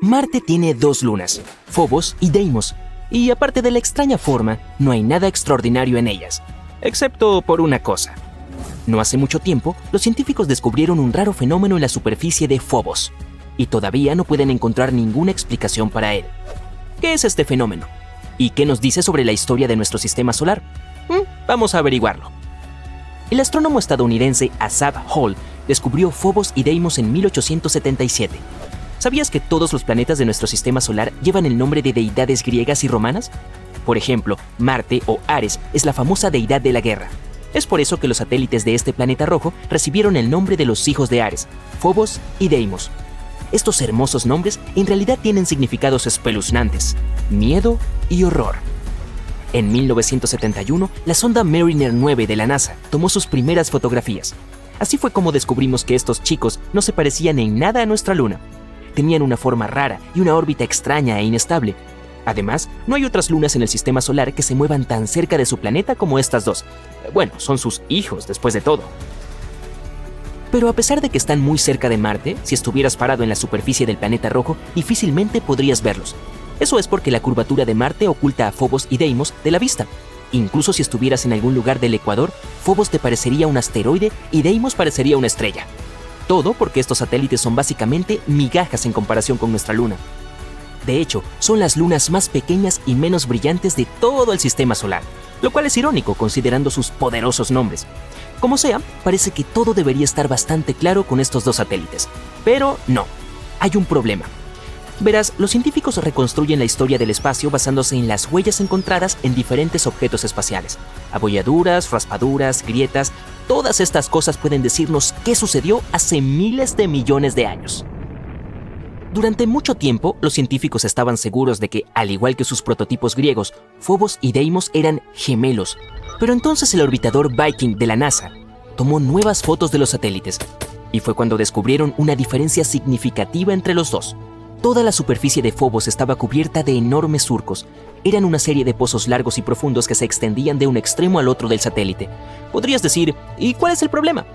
Marte tiene 2 lunas, Phobos y Deimos, y aparte de la extraña forma, no hay nada extraordinario en ellas, excepto por una cosa. No hace mucho tiempo, los científicos descubrieron un raro fenómeno en la superficie de Phobos, y todavía no pueden encontrar ninguna explicación para él. ¿Qué es este fenómeno? ¿Y qué nos dice sobre la historia de nuestro sistema solar? Vamos a averiguarlo. El astrónomo estadounidense Asaph Hall descubrió Phobos y Deimos en 1877. ¿Sabías que todos los planetas de nuestro sistema solar llevan el nombre de deidades griegas y romanas? Por ejemplo, Marte o Ares es la famosa deidad de la guerra. Es por eso que los satélites de este planeta rojo recibieron el nombre de los hijos de Ares, Phobos y Deimos. Estos hermosos nombres en realidad tienen significados espeluznantes: miedo y horror. En 1971, la sonda Mariner 9 de la NASA tomó sus primeras fotografías. Así fue como descubrimos que estos chicos no se parecían en nada a nuestra Luna. Tenían una forma rara y una órbita extraña e inestable. Además, no hay otras lunas en el sistema solar que se muevan tan cerca de su planeta como estas dos. Bueno, son sus hijos después de todo. Pero a pesar de que están muy cerca de Marte, si estuvieras parado en la superficie del planeta rojo, difícilmente podrías verlos. Eso es porque la curvatura de Marte oculta a Phobos y Deimos de la vista. Incluso si estuvieras en algún lugar del ecuador, Phobos te parecería un asteroide y Deimos parecería una estrella. Todo porque estos satélites son básicamente migajas en comparación con nuestra Luna. De hecho, son las lunas más pequeñas y menos brillantes de todo el sistema solar, lo cual es irónico considerando sus poderosos nombres. Como sea, parece que todo debería estar bastante claro con estos dos satélites. Pero no, hay un problema. Verás, los científicos reconstruyen la historia del espacio basándose en las huellas encontradas en diferentes objetos espaciales. Abolladuras, raspaduras, grietas, todas estas cosas pueden decirnos qué sucedió hace miles de millones de años. Durante mucho tiempo, los científicos estaban seguros de que, al igual que sus prototipos griegos, Phobos y Deimos eran gemelos. Pero entonces el orbitador Viking de la NASA tomó nuevas fotos de los satélites, y fue cuando descubrieron una diferencia significativa entre los dos. Toda la superficie de Phobos estaba cubierta de enormes surcos. Eran una serie de pozos largos y profundos que se extendían de un extremo al otro del satélite. Podrías decir, ¿y cuál es el problema?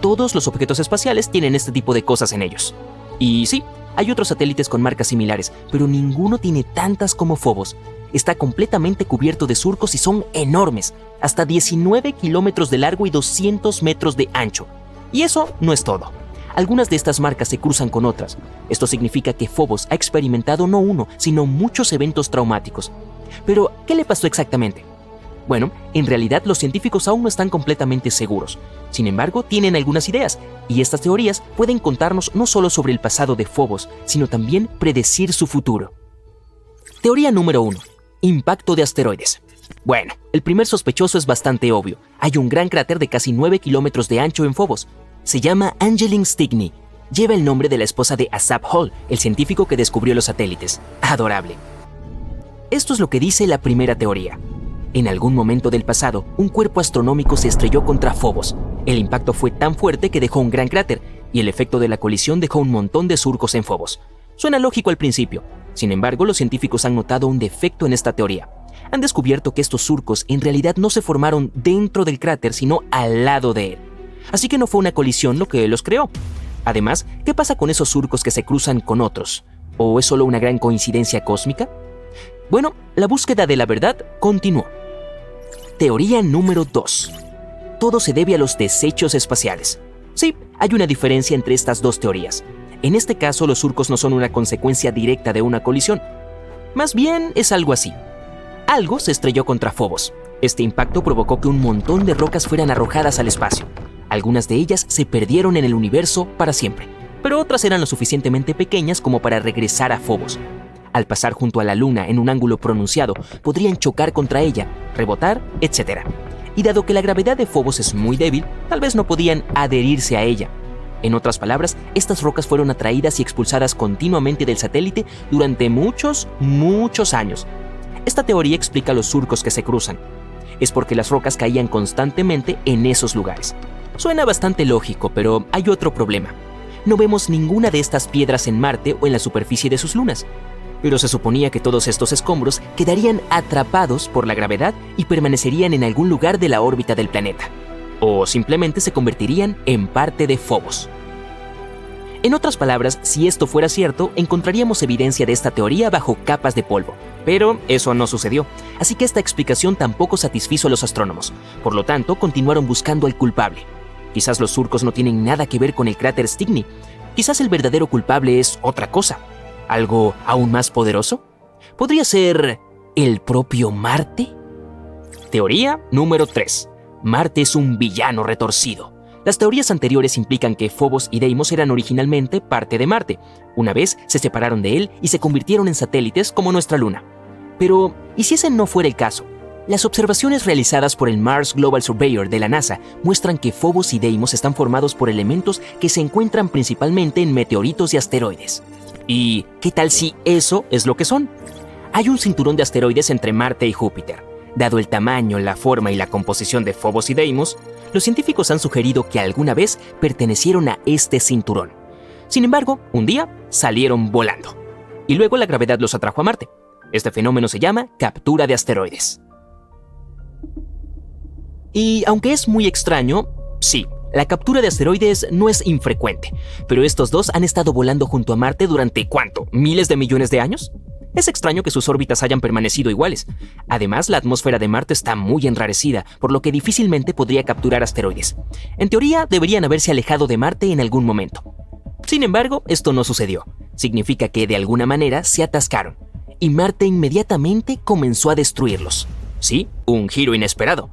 Todos los objetos espaciales tienen este tipo de cosas en ellos. Y sí, hay otros satélites con marcas similares, pero ninguno tiene tantas como Phobos. Está completamente cubierto de surcos y son enormes, hasta 19 kilómetros de largo y 200 metros de ancho. Y eso no es todo. Algunas de estas marcas se cruzan con otras. Esto significa que Phobos ha experimentado no uno, sino muchos eventos traumáticos. Pero, ¿qué le pasó exactamente? Bueno, en realidad los científicos aún no están completamente seguros. Sin embargo, tienen algunas ideas, y estas teorías pueden contarnos no solo sobre el pasado de Phobos, sino también predecir su futuro. Teoría número 1. Impacto de asteroides. Bueno, el primer sospechoso es bastante obvio. Hay un gran cráter de casi 9 kilómetros de ancho en Phobos. Se llama Angeline Stickney. Lleva el nombre de la esposa de Asaph Hall, el científico que descubrió los satélites. Adorable. Esto es lo que dice la primera teoría. En algún momento del pasado, un cuerpo astronómico se estrelló contra Phobos. El impacto fue tan fuerte que dejó un gran cráter, y el efecto de la colisión dejó un montón de surcos en Phobos. Suena lógico al principio. Sin embargo, los científicos han notado un defecto en esta teoría. Han descubierto que estos surcos en realidad no se formaron dentro del cráter, sino al lado de él. Así que no fue una colisión lo que los creó. Además, ¿qué pasa con esos surcos que se cruzan con otros? ¿O es solo una gran coincidencia cósmica? Bueno, la búsqueda de la verdad continuó. Teoría número 2. Todo se debe a los desechos espaciales. Sí, hay una diferencia entre estas dos teorías. En este caso, los surcos no son una consecuencia directa de una colisión. Más bien es algo así. Algo se estrelló contra Phobos. Este impacto provocó que un montón de rocas fueran arrojadas al espacio. Algunas de ellas se perdieron en el universo para siempre, pero otras eran lo suficientemente pequeñas como para regresar a Phobos. Al pasar junto a la Luna en un ángulo pronunciado, podrían chocar contra ella, rebotar, etc. Y dado que la gravedad de Phobos es muy débil, tal vez no podían adherirse a ella. En otras palabras, estas rocas fueron atraídas y expulsadas continuamente del satélite durante muchos años. Esta teoría explica los surcos que se cruzan. Es porque las rocas caían constantemente en esos lugares. Suena bastante lógico, pero hay otro problema. No vemos ninguna de estas piedras en Marte o en la superficie de sus lunas. Pero se suponía que todos estos escombros quedarían atrapados por la gravedad y permanecerían en algún lugar de la órbita del planeta. O simplemente se convertirían en parte de Phobos. En otras palabras, si esto fuera cierto, encontraríamos evidencia de esta teoría bajo capas de polvo. Pero eso no sucedió, así que esta explicación tampoco satisfizo a los astrónomos. Por lo tanto, continuaron buscando al culpable. Quizás los surcos no tienen nada que ver con el cráter Stickney. Quizás el verdadero culpable es otra cosa. ¿Algo aún más poderoso? ¿Podría ser el propio Marte? Teoría número 3. Marte es un villano retorcido. Las teorías anteriores implican que Phobos y Deimos eran originalmente parte de Marte. Una vez se separaron de él y se convirtieron en satélites como nuestra Luna. Pero, ¿y si ese no fuera el caso? Las observaciones realizadas por el Mars Global Surveyor de la NASA muestran que Phobos y Deimos están formados por elementos que se encuentran principalmente en meteoritos y asteroides. ¿Y qué tal si eso es lo que son? Hay un cinturón de asteroides entre Marte y Júpiter. Dado el tamaño, la forma y la composición de Phobos y Deimos, los científicos han sugerido que alguna vez pertenecieron a este cinturón. Sin embargo, un día salieron volando. Y luego la gravedad los atrajo a Marte. Este fenómeno se llama captura de asteroides. Y aunque es muy extraño, sí, la captura de asteroides no es infrecuente. Pero estos dos han estado volando junto a Marte durante ¿cuánto? ¿Miles de millones de años? Es extraño que sus órbitas hayan permanecido iguales. Además, la atmósfera de Marte está muy enrarecida, por lo que difícilmente podría capturar asteroides. En teoría, deberían haberse alejado de Marte en algún momento. Sin embargo, esto no sucedió. Significa que de alguna manera se atascaron. Y Marte inmediatamente comenzó a destruirlos. Sí, un giro inesperado.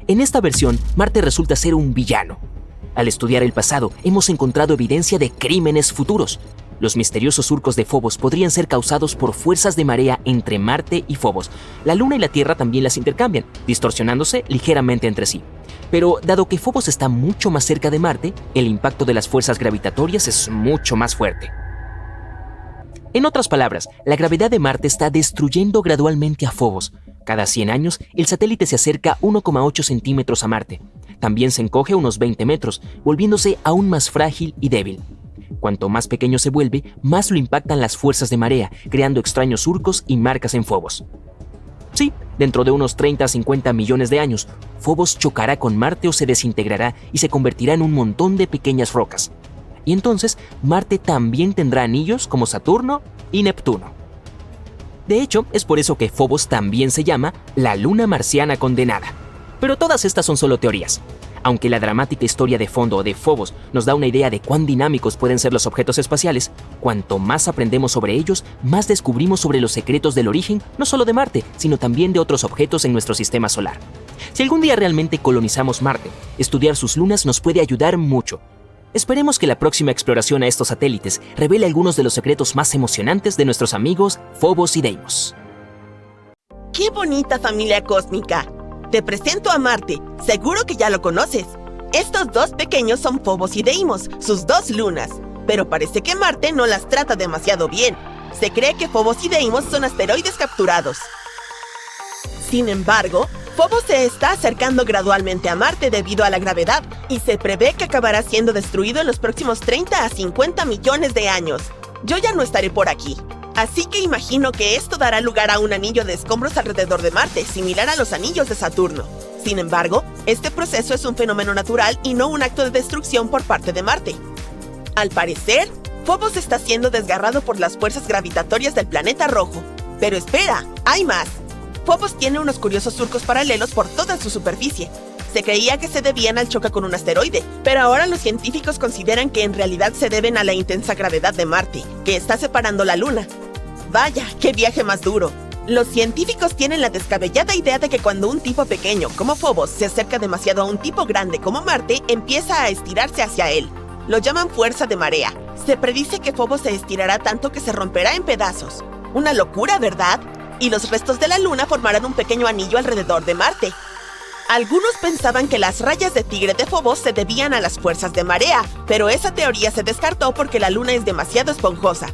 En esta versión, Marte resulta ser un villano. Al estudiar el pasado, hemos encontrado evidencia de crímenes futuros. Los misteriosos surcos de Phobos podrían ser causados por fuerzas de marea entre Marte y Phobos. La Luna y la Tierra también las intercambian, distorsionándose ligeramente entre sí. Pero dado que Phobos está mucho más cerca de Marte, el impacto de las fuerzas gravitatorias es mucho más fuerte. En otras palabras, la gravedad de Marte está destruyendo gradualmente a Phobos. Cada 100 años, el satélite se acerca 1,8 centímetros a Marte. También se encoge unos 20 metros, volviéndose aún más frágil y débil. Cuanto más pequeño se vuelve, más lo impactan las fuerzas de marea, creando extraños surcos y marcas en Phobos. Sí, dentro de unos 30 a 50 millones de años, Phobos chocará con Marte o se desintegrará y se convertirá en un montón de pequeñas rocas. Y entonces, Marte también tendrá anillos como Saturno y Neptuno. De hecho, es por eso que Phobos también se llama la luna marciana condenada. Pero todas estas son solo teorías. Aunque la dramática historia de fondo de Phobos nos da una idea de cuán dinámicos pueden ser los objetos espaciales, cuanto más aprendemos sobre ellos, más descubrimos sobre los secretos del origen, no solo de Marte, sino también de otros objetos en nuestro sistema solar. Si algún día realmente colonizamos Marte, estudiar sus lunas nos puede ayudar mucho. Esperemos que la próxima exploración a estos satélites revele algunos de los secretos más emocionantes de nuestros amigos Phobos y Deimos. ¡Qué bonita familia cósmica! Te presento a Marte, seguro que ya lo conoces. Estos dos pequeños son Phobos y Deimos, sus dos lunas. Pero parece que Marte no las trata demasiado bien. Se cree que Phobos y Deimos son asteroides capturados. Sin embargo, Phobos se está acercando gradualmente a Marte debido a la gravedad y se prevé que acabará siendo destruido en los próximos 30 a 50 millones de años. Yo ya no estaré por aquí. Así que imagino que esto dará lugar a un anillo de escombros alrededor de Marte, similar a los anillos de Saturno. Sin embargo, este proceso es un fenómeno natural y no un acto de destrucción por parte de Marte. Al parecer, Phobos está siendo desgarrado por las fuerzas gravitatorias del planeta rojo. Pero espera, hay más. Phobos tiene unos curiosos surcos paralelos por toda su superficie. Se creía que se debían al choque con un asteroide, pero ahora los científicos consideran que en realidad se deben a la intensa gravedad de Marte, que está separando la Luna. Vaya, qué viaje más duro. Los científicos tienen la descabellada idea de que cuando un tipo pequeño como Phobos se acerca demasiado a un tipo grande como Marte, empieza a estirarse hacia él. Lo llaman fuerza de marea. Se predice que Phobos se estirará tanto que se romperá en pedazos. Una locura, ¿verdad? Y los restos de la Luna formarán un pequeño anillo alrededor de Marte. Algunos pensaban que las rayas de tigre de Phobos se debían a las fuerzas de marea, pero esa teoría se descartó porque la Luna es demasiado esponjosa.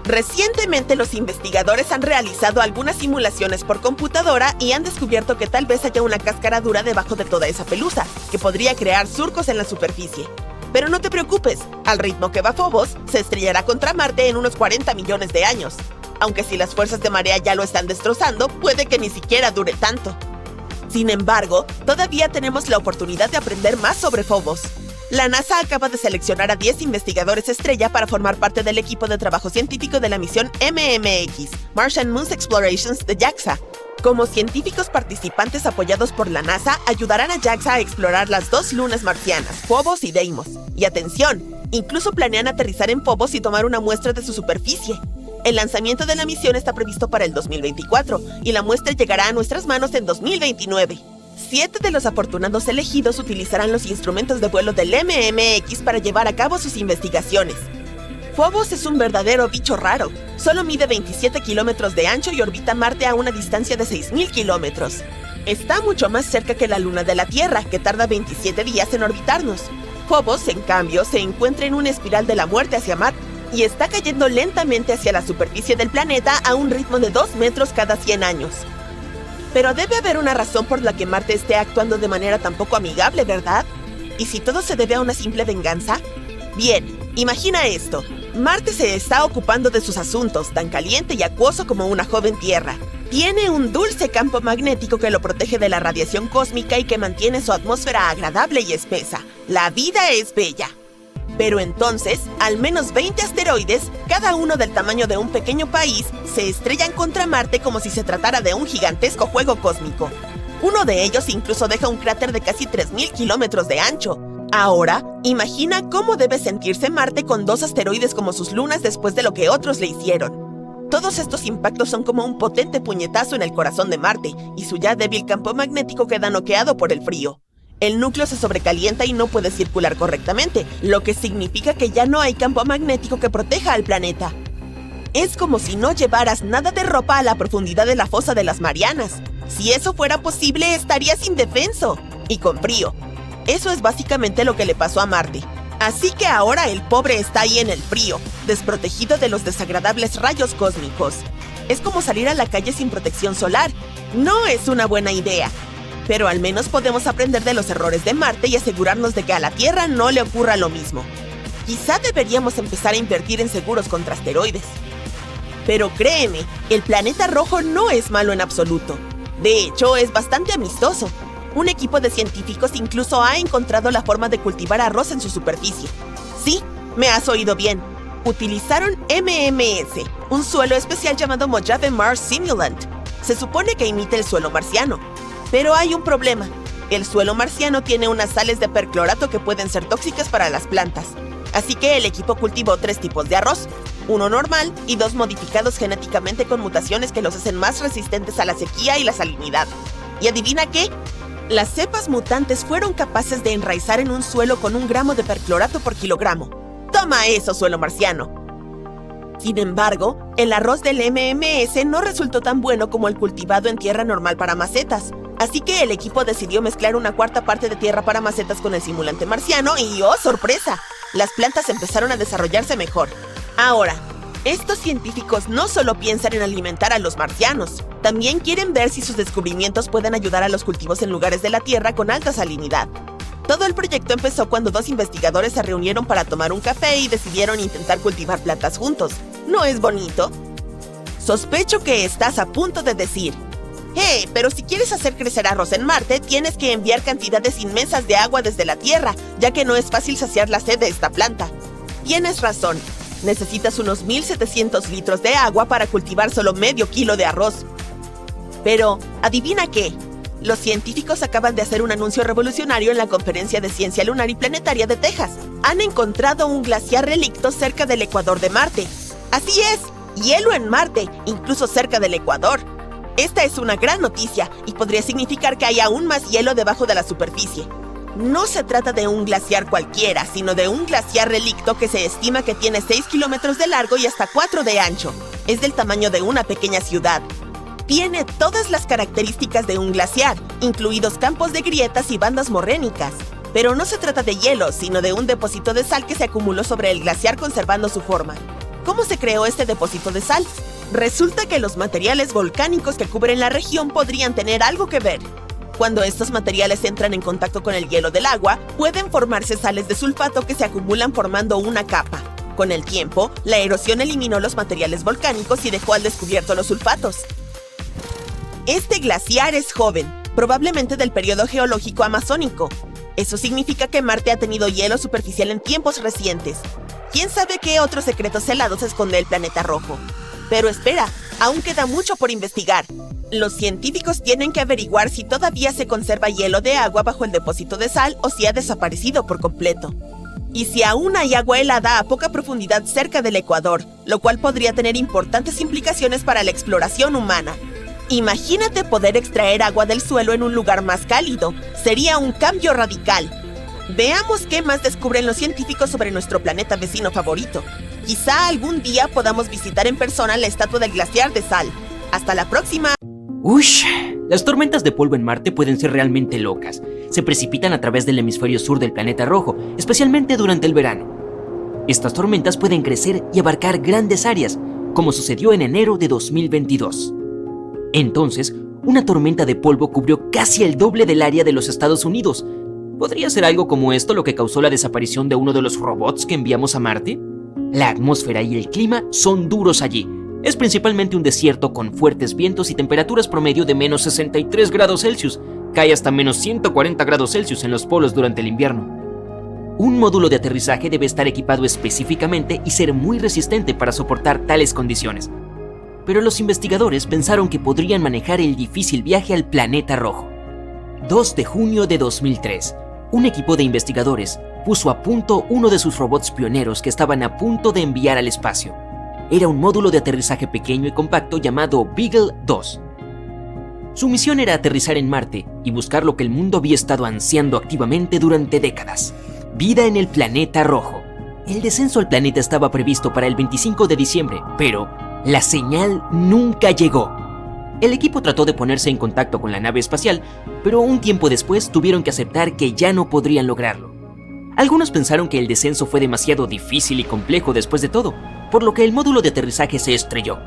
Recientemente los investigadores han realizado algunas simulaciones por computadora y han descubierto que tal vez haya una cáscara dura debajo de toda esa pelusa, que podría crear surcos en la superficie. Pero no te preocupes, al ritmo que va Phobos, se estrellará contra Marte en unos 40 millones de años. Aunque si las fuerzas de marea ya lo están destrozando, puede que ni siquiera dure tanto. Sin embargo, todavía tenemos la oportunidad de aprender más sobre Phobos. La NASA acaba de seleccionar a 10 investigadores estrella para formar parte del equipo de trabajo científico de la misión MMX, Martian Moon Explorations de JAXA. Como científicos participantes apoyados por la NASA, ayudarán a JAXA a explorar las 2 lunas marcianas, Phobos y Deimos. Y atención, incluso planean aterrizar en Phobos y tomar una muestra de su superficie. El lanzamiento de la misión está previsto para el 2024 y la muestra llegará a nuestras manos en 2029. 7 de los afortunados elegidos utilizarán los instrumentos de vuelo del MMX para llevar a cabo sus investigaciones. Phobos es un verdadero bicho raro. Solo mide 27 kilómetros de ancho y orbita Marte a una distancia de 6.000 kilómetros. Está mucho más cerca que la luna de la Tierra, que tarda 27 días en orbitarnos. Phobos, en cambio, se encuentra en una espiral de la muerte hacia Marte y está cayendo lentamente hacia la superficie del planeta a un ritmo de 2 metros cada 100 años. Pero debe haber una razón por la que Marte esté actuando de manera tan poco amigable, ¿verdad? ¿Y si todo se debe a una simple venganza? Bien, imagina esto. Marte se está ocupando de sus asuntos, tan caliente y acuoso como una joven Tierra. Tiene un dulce campo magnético que lo protege de la radiación cósmica y que mantiene su atmósfera agradable y espesa. La vida es bella. Pero entonces, al menos 20 asteroides, cada uno del tamaño de un pequeño país, se estrellan contra Marte como si se tratara de un gigantesco juego cósmico. Uno de ellos incluso deja un cráter de casi 3.000 kilómetros de ancho. Ahora, imagina cómo debe sentirse Marte con 2 asteroides como sus lunas después de lo que otros le hicieron. Todos estos impactos son como un potente puñetazo en el corazón de Marte, y su ya débil campo magnético queda noqueado por el frío. El núcleo se sobrecalienta y no puede circular correctamente, lo que significa que ya no hay campo magnético que proteja al planeta. Es como si no llevaras nada de ropa a la profundidad de la fosa de las Marianas. Si eso fuera posible, estarías indefenso y con frío. Eso es básicamente lo que le pasó a Marte. Así que ahora el pobre está ahí en el frío, desprotegido de los desagradables rayos cósmicos. Es como salir a la calle sin protección solar. No es una buena idea. Pero al menos podemos aprender de los errores de Marte y asegurarnos de que a la Tierra no le ocurra lo mismo. Quizá deberíamos empezar a invertir en seguros contra asteroides. Pero créeme, el planeta rojo no es malo en absoluto. De hecho, es bastante amistoso. Un equipo de científicos incluso ha encontrado la forma de cultivar arroz en su superficie. Sí, me has oído bien. Utilizaron MMS, un suelo especial llamado Mojave Mars Simulant. Se supone que imita el suelo marciano. Pero hay un problema. El suelo marciano tiene unas sales de perclorato que pueden ser tóxicas para las plantas. Así que el equipo cultivó 3 tipos de arroz, uno normal y 2 modificados genéticamente con mutaciones que los hacen más resistentes a la sequía y la salinidad. ¿Y adivina qué? Las cepas mutantes fueron capaces de enraizar en un suelo con 1 gramo de perclorato por kilogramo. ¡Toma eso, suelo marciano! Sin embargo, el arroz del MMS no resultó tan bueno como el cultivado en tierra normal para macetas. Así que el equipo decidió mezclar una 1/4 parte de tierra para macetas con el simulante marciano y ¡oh, sorpresa! Las plantas empezaron a desarrollarse mejor. Ahora, estos científicos no solo piensan en alimentar a los marcianos, también quieren ver si sus descubrimientos pueden ayudar a los cultivos en lugares de la Tierra con alta salinidad. Todo el proyecto empezó cuando 2 investigadores se reunieron para tomar un café y decidieron intentar cultivar plantas juntos. ¿No es bonito? Sospecho que estás a punto de decir: ¡hey! Pero si quieres hacer crecer arroz en Marte, tienes que enviar cantidades inmensas de agua desde la Tierra, ya que no es fácil saciar la sed de esta planta. Tienes razón. Necesitas unos 1.700 litros de agua para cultivar solo medio kilo de arroz. Pero, ¿adivina qué? Los científicos acaban de hacer un anuncio revolucionario en la Conferencia de Ciencia Lunar y Planetaria de Texas. Han encontrado un glaciar relicto cerca del ecuador de Marte. ¡Así es! ¡Hielo en Marte, incluso cerca del ecuador! Esta es una gran noticia y podría significar que hay aún más hielo debajo de la superficie. No se trata de un glaciar cualquiera, sino de un glaciar relicto que se estima que tiene 6 kilómetros de largo y hasta 4 de ancho. Es del tamaño de una pequeña ciudad. Tiene todas las características de un glaciar, incluidos campos de grietas y bandas morrénicas. Pero no se trata de hielo, sino de un depósito de sal que se acumuló sobre el glaciar conservando su forma. ¿Cómo se creó este depósito de sal? Resulta que los materiales volcánicos que cubren la región podrían tener algo que ver. Cuando estos materiales entran en contacto con el hielo del agua, pueden formarse sales de sulfato que se acumulan formando una capa. Con el tiempo, la erosión eliminó los materiales volcánicos y dejó al descubierto los sulfatos. Este glaciar es joven, probablemente del periodo geológico amazónico. Eso significa que Marte ha tenido hielo superficial en tiempos recientes. ¿Quién sabe qué otros secretos helados esconde el planeta rojo? Pero espera, aún queda mucho por investigar. Los científicos tienen que averiguar si todavía se conserva hielo de agua bajo el depósito de sal o si ha desaparecido por completo. Y si aún hay agua helada a poca profundidad cerca del ecuador, lo cual podría tener importantes implicaciones para la exploración humana. Imagínate poder extraer agua del suelo en un lugar más cálido. Sería un cambio radical. Veamos qué más descubren los científicos sobre nuestro planeta vecino favorito. Quizá algún día podamos visitar en persona la estatua del glaciar de sal. ¡Hasta la próxima! ¡Ush! Las tormentas de polvo en Marte pueden ser realmente locas. Se precipitan a través del hemisferio sur del planeta rojo, especialmente durante el verano. Estas tormentas pueden crecer y abarcar grandes áreas, como sucedió en enero de 2022. Entonces, una tormenta de polvo cubrió casi el doble del área de los Estados Unidos. ¿Podría ser algo como esto lo que causó la desaparición de uno de los robots que enviamos a Marte? La atmósfera y el clima son duros allí. Es principalmente un desierto con fuertes vientos y temperaturas promedio de menos 63 grados Celsius. Cae hasta menos 140 grados Celsius en los polos durante el invierno. Un módulo de aterrizaje debe estar equipado específicamente y ser muy resistente para soportar tales condiciones. Pero los investigadores pensaron que podrían manejar el difícil viaje al planeta rojo. 2 de junio de 2003, un equipo de investigadores puso a punto uno de sus robots pioneros que estaban a punto de enviar al espacio. Era un módulo de aterrizaje pequeño y compacto llamado Beagle 2. Su misión era aterrizar en Marte y buscar lo que el mundo había estado ansiando activamente durante décadas: vida en el planeta rojo. El descenso al planeta estaba previsto para el 25 de diciembre, pero la señal nunca llegó. El equipo trató de ponerse en contacto con la nave espacial, pero un tiempo después tuvieron que aceptar que ya no podrían lograrlo. Algunos pensaron que el descenso fue demasiado difícil y complejo después de todo, por lo que el módulo de aterrizaje se estrelló.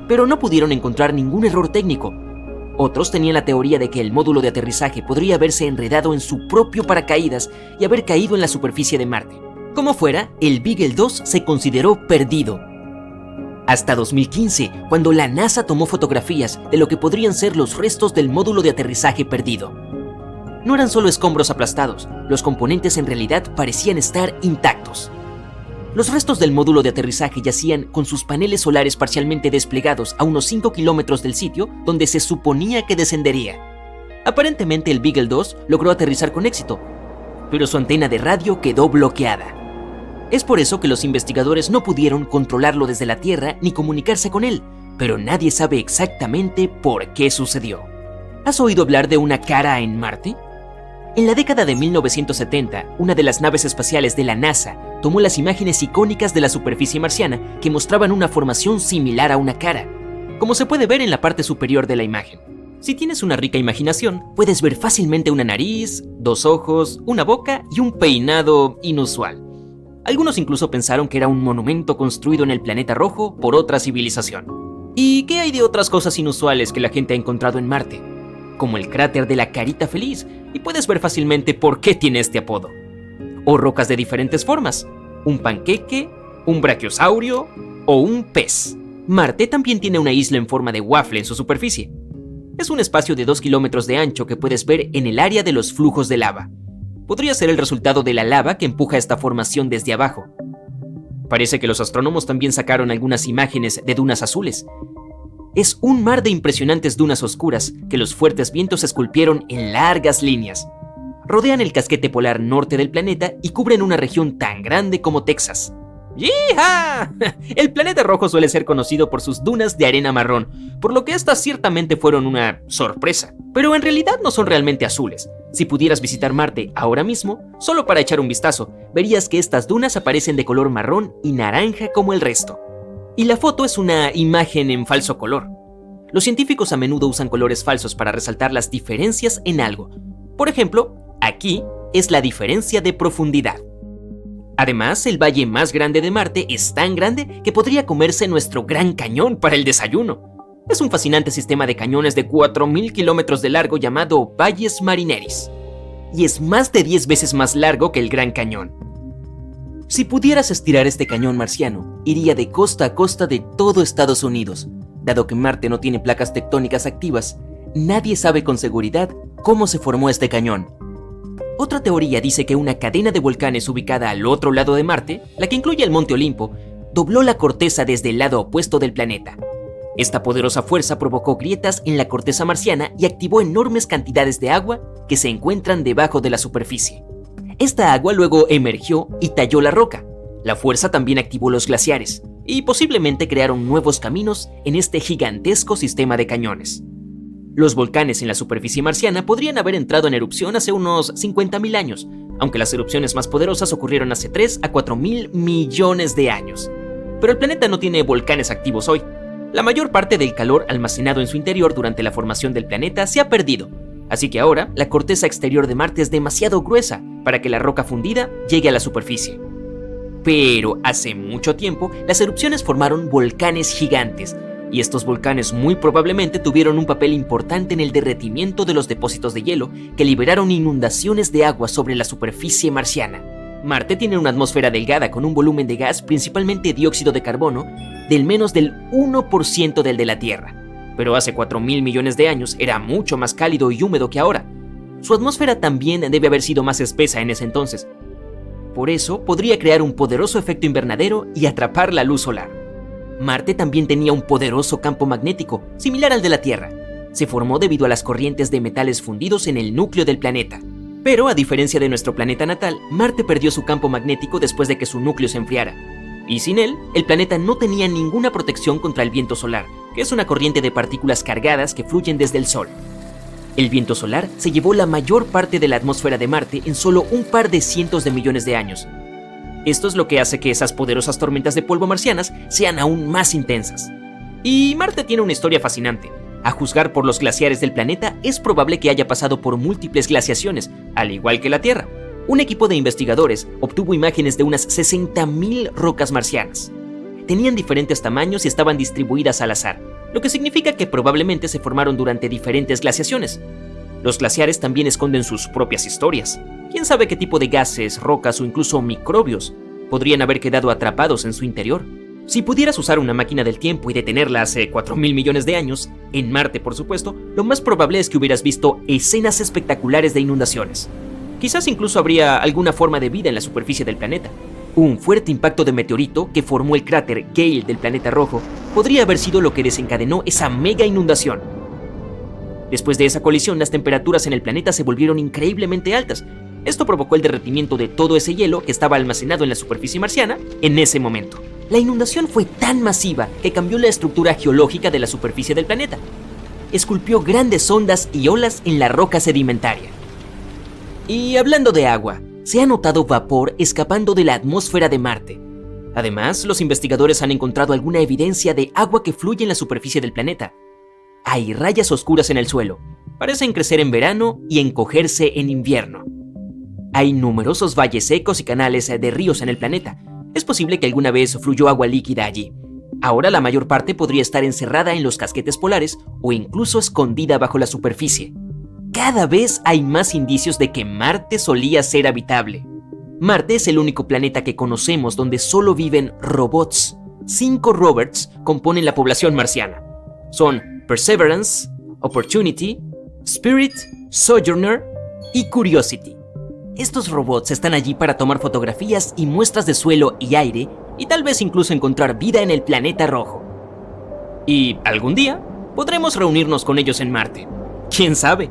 Pero no pudieron encontrar ningún error técnico. Otros tenían la teoría de que el módulo de aterrizaje podría haberse enredado en su propio paracaídas y haber caído en la superficie de Marte. Como fuera, el Beagle 2 se consideró perdido. Hasta 2015, cuando la NASA tomó fotografías de lo que podrían ser los restos del módulo de aterrizaje perdido. No eran solo escombros aplastados, los componentes en realidad parecían estar intactos. Los restos del módulo de aterrizaje yacían con sus paneles solares parcialmente desplegados a unos 5 kilómetros del sitio donde se suponía que descendería. Aparentemente el Beagle 2 logró aterrizar con éxito, pero su antena de radio quedó bloqueada. Es por eso que los investigadores no pudieron controlarlo desde la Tierra ni comunicarse con él, pero nadie sabe exactamente por qué sucedió. ¿Has oído hablar de una cara en Marte? En la década de 1970, una de las naves espaciales de la NASA tomó las imágenes icónicas de la superficie marciana que mostraban una formación similar a una cara, como se puede ver en la parte superior de la imagen. Si tienes una rica imaginación, puedes ver fácilmente una nariz, 2 ojos, una boca y un peinado inusual. Algunos incluso pensaron que era un monumento construido en el planeta rojo por otra civilización. ¿Y qué hay de otras cosas inusuales que la gente ha encontrado en Marte? Como el cráter de la carita feliz, y puedes ver fácilmente por qué tiene este apodo. O rocas de diferentes formas, un panqueque, un brachiosaurio o un pez. Marte también tiene una isla en forma de waffle en su superficie. Es un espacio de 2 kilómetros de ancho que puedes ver en el área de los flujos de lava. Podría ser el resultado de la lava que empuja esta formación desde abajo. Parece que los astrónomos también sacaron algunas imágenes de dunas azules. Es un mar de impresionantes dunas oscuras que los fuertes vientos esculpieron en largas líneas. Rodean el casquete polar norte del planeta y cubren una región tan grande como Texas. ¡Yija! El planeta rojo suele ser conocido por sus dunas de arena marrón, por lo que estas ciertamente fueron una sorpresa. Pero en realidad no son realmente azules. Si pudieras visitar Marte ahora mismo, solo para echar un vistazo, verías que estas dunas aparecen de color marrón y naranja como el resto. Y la foto es una imagen en falso color. Los científicos a menudo usan colores falsos para resaltar las diferencias en algo. Por ejemplo, aquí es la diferencia de profundidad. Además, el valle más grande de Marte es tan grande que podría comerse nuestro Gran Cañón para el desayuno. Es un fascinante sistema de cañones de 4.000 kilómetros de largo llamado Valles Marineris. Y es más de 10 veces más largo que el Gran Cañón. Si pudieras estirar este cañón marciano, iría de costa a costa de todo Estados Unidos. Dado que Marte no tiene placas tectónicas activas, nadie sabe con seguridad cómo se formó este cañón. Otra teoría dice que una cadena de volcanes ubicada al otro lado de Marte, la que incluye el Monte Olimpo, dobló la corteza desde el lado opuesto del planeta. Esta poderosa fuerza provocó grietas en la corteza marciana y activó enormes cantidades de agua que se encuentran debajo de la superficie. Esta agua luego emergió y talló la roca. La fuerza también activó los glaciares y posiblemente crearon nuevos caminos en este gigantesco sistema de cañones. Los volcanes en la superficie marciana podrían haber entrado en erupción hace unos 50.000 años, aunque las erupciones más poderosas ocurrieron hace 3 a 4.000 millones de años. Pero el planeta no tiene volcanes activos hoy. La mayor parte del calor almacenado en su interior durante la formación del planeta se ha perdido, así que ahora la corteza exterior de Marte es demasiado gruesa para que la roca fundida llegue a la superficie. Pero hace mucho tiempo, las erupciones formaron volcanes gigantes, y estos volcanes muy probablemente tuvieron un papel importante en el derretimiento de los depósitos de hielo que liberaron inundaciones de agua sobre la superficie marciana. Marte tiene una atmósfera delgada con un volumen de gas, principalmente dióxido de carbono, del menos del 1% del de la Tierra. Pero hace 4.000 millones de años era mucho más cálido y húmedo que ahora. Su atmósfera también debe haber sido más espesa en ese entonces. Por eso podría crear un poderoso efecto invernadero y atrapar la luz solar. Marte también tenía un poderoso campo magnético, similar al de la Tierra. Se formó debido a las corrientes de metales fundidos en el núcleo del planeta. Pero, a diferencia de nuestro planeta natal, Marte perdió su campo magnético después de que su núcleo se enfriara. Y sin él, el planeta no tenía ninguna protección contra el viento solar, que es una corriente de partículas cargadas que fluyen desde el Sol. El viento solar se llevó la mayor parte de la atmósfera de Marte en solo un par de cientos de millones de años. Esto es lo que hace que esas poderosas tormentas de polvo marcianas sean aún más intensas. Y Marte tiene una historia fascinante. A juzgar por los glaciares del planeta, es probable que haya pasado por múltiples glaciaciones, al igual que la Tierra. Un equipo de investigadores obtuvo imágenes de unas 60.000 rocas marcianas. Tenían diferentes tamaños y estaban distribuidas al azar, lo que significa que probablemente se formaron durante diferentes glaciaciones. Los glaciares también esconden sus propias historias. ¿Quién sabe qué tipo de gases, rocas o incluso microbios podrían haber quedado atrapados en su interior? Si pudieras usar una máquina del tiempo y detenerla hace 4.000 millones de años, en Marte por supuesto, lo más probable es que hubieras visto escenas espectaculares de inundaciones. Quizás incluso habría alguna forma de vida en la superficie del planeta. Un fuerte impacto de meteorito que formó el cráter Gale del planeta rojo podría haber sido lo que desencadenó esa mega inundación. Después de esa colisión, las temperaturas en el planeta se volvieron increíblemente altas. Esto provocó el derretimiento de todo ese hielo que estaba almacenado en la superficie marciana en ese momento. La inundación fue tan masiva que cambió la estructura geológica de la superficie del planeta. Esculpió grandes ondas y olas en la roca sedimentaria. Y hablando de agua, se ha notado vapor escapando de la atmósfera de Marte. Además, los investigadores han encontrado alguna evidencia de agua que fluye en la superficie del planeta. Hay rayas oscuras en el suelo. Parecen crecer en verano y encogerse en invierno. Hay numerosos valles secos y canales de ríos en el planeta. Es posible que alguna vez fluyó agua líquida allí. Ahora la mayor parte podría estar encerrada en los casquetes polares o incluso escondida bajo la superficie. Cada vez hay más indicios de que Marte solía ser habitable. Marte es el único planeta que conocemos donde solo viven robots. 5 rovers componen la población marciana. Son Perseverance, Opportunity, Spirit, Sojourner y Curiosity. Estos robots están allí para tomar fotografías y muestras de suelo y aire y tal vez incluso encontrar vida en el planeta rojo. Y algún día podremos reunirnos con ellos en Marte. ¿Quién sabe?